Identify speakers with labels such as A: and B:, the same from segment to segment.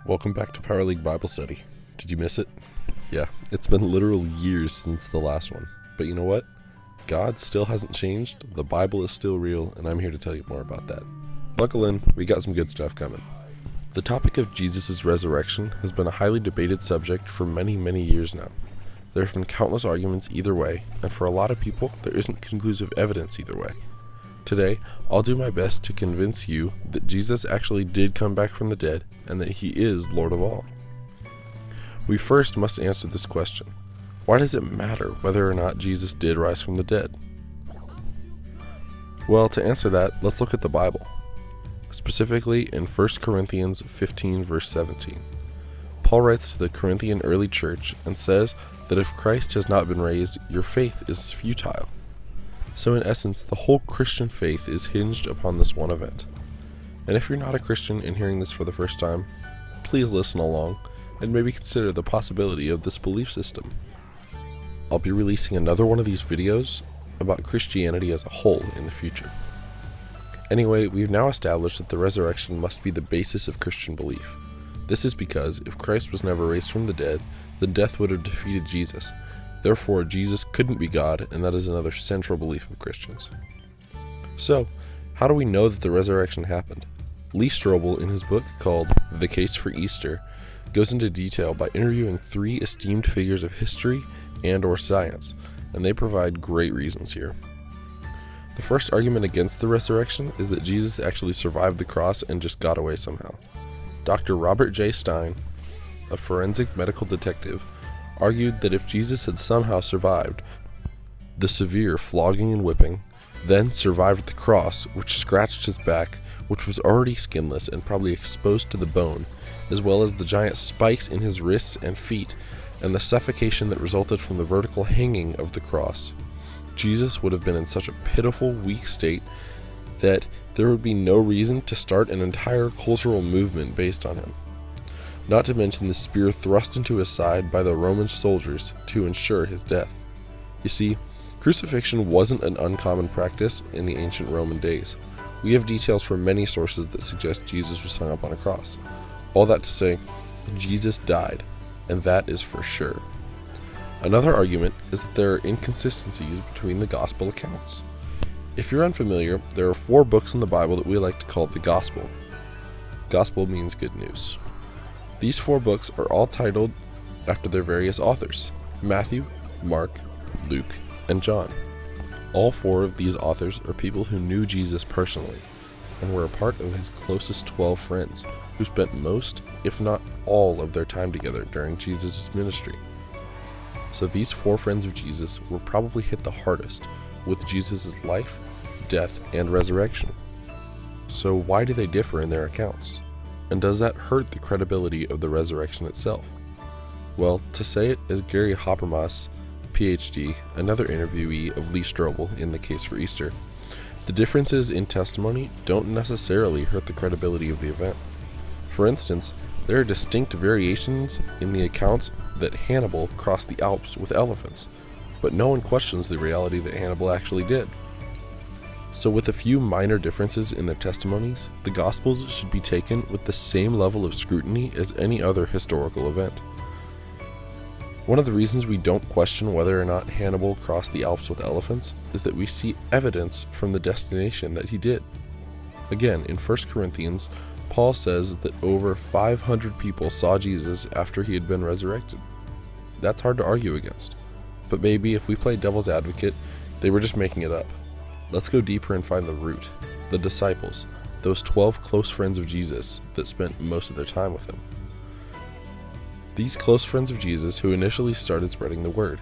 A: Welcome back to Power League Bible Study. Did you miss it? Yeah, it's been literal years since the last one. But you know what? God still hasn't changed, the Bible is still real, and I'm here to tell you more about that. Buckle in, we got some good stuff coming. The topic of Jesus' resurrection has been a highly debated subject for many, many years now. There have been countless arguments either way, and for a lot of people, there isn't conclusive evidence either way. Today, I'll do my best to convince you that Jesus actually did come back from the dead and that he is Lord of all. We first must answer this question. Why does it matter whether or not Jesus did rise from the dead? Well, to answer that, let's look at the Bible. Specifically in 1 Corinthians 15 verse 17. Paul writes to the Corinthian early church and says that if Christ has not been raised, your faith is futile. So in essence, the whole Christian faith is hinged upon this one event. And if you're not a Christian and hearing this for the first time, please listen along and maybe consider the possibility of this belief system. I'll be releasing another one of these videos about Christianity as a whole in the future. Anyway, we've now established that the resurrection must be the basis of Christian belief. This is because if Christ was never raised from the dead, then death would have defeated Jesus. Therefore, Jesus couldn't be God, and that is another central belief of Christians. So, how do we know that the resurrection happened? Lee Strobel, in his book called The Case for Easter, goes into detail by interviewing 3 esteemed figures of history and/or science, and they provide great reasons here. The first argument against the resurrection is that Jesus actually survived the cross and just got away somehow. Dr. Robert J. Stein, a forensic medical detective, argued that if Jesus had somehow survived the severe flogging and whipping, then survived the cross, which scratched his back, which was already skinless and probably exposed to the bone, as well as the giant spikes in his wrists and feet, and the suffocation that resulted from the vertical hanging of the cross, Jesus would have been in such a pitiful, weak state that there would be no reason to start an entire cultural movement based on him. Not to mention the spear thrust into his side by the Roman soldiers to ensure his death. You see, crucifixion wasn't an uncommon practice in the ancient Roman days. We have details from many sources that suggest Jesus was hung up on a cross. All that to say, Jesus died, and that is for sure. Another argument is that there are inconsistencies between the gospel accounts. If you're unfamiliar, there are 4 books in the Bible that we like to call the gospel. Gospel means good news. These 4 books are all titled after their various authors: Matthew, Mark, Luke, and John. All 4 of these authors are people who knew Jesus personally and were a part of his closest 12 friends who spent most, if not all, of their time together during Jesus' ministry. So these 4 friends of Jesus were probably hit the hardest with Jesus' life, death, and resurrection. So why do they differ in their accounts? And does that hurt the credibility of the resurrection itself? Well, to say it as Gary Habermas, PhD, another interviewee of Lee Strobel in The Case for Easter, the differences in testimony don't necessarily hurt the credibility of the event. For instance, there are distinct variations in the accounts that Hannibal crossed the Alps with elephants, but no one questions the reality that Hannibal actually did. So with a few minor differences in their testimonies, the Gospels should be taken with the same level of scrutiny as any other historical event. One of the reasons we don't question whether or not Hannibal crossed the Alps with elephants is that we see evidence from the destination that he did. Again, in 1 Corinthians, Paul says that over 500 people saw Jesus after he had been resurrected. That's hard to argue against. But maybe if we play devil's advocate, they were just making it up. Let's go deeper and find the root, the disciples, those 12 close friends of Jesus that spent most of their time with him. These close friends of Jesus who initially started spreading the word.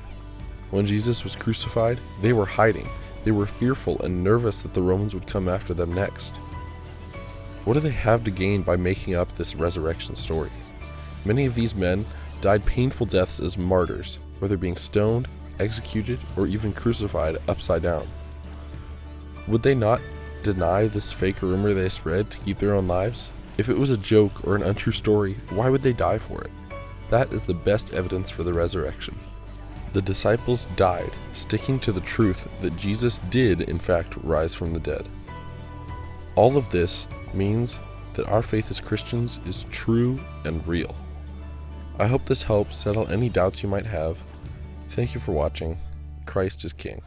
A: When Jesus was crucified, they were hiding. They were fearful and nervous that the Romans would come after them next. What do they have to gain by making up this resurrection story? Many of these men died painful deaths as martyrs, whether being stoned, executed, or even crucified upside down. Would they not deny this fake rumor they spread to keep their own lives? If it was a joke or an untrue story, why would they die for it? That is the best evidence for the resurrection. The disciples died, sticking to the truth that Jesus did in fact rise from the dead. All of this means that our faith as Christians is true and real. I hope this helps settle any doubts you might have. Thank you for watching. Christ is King.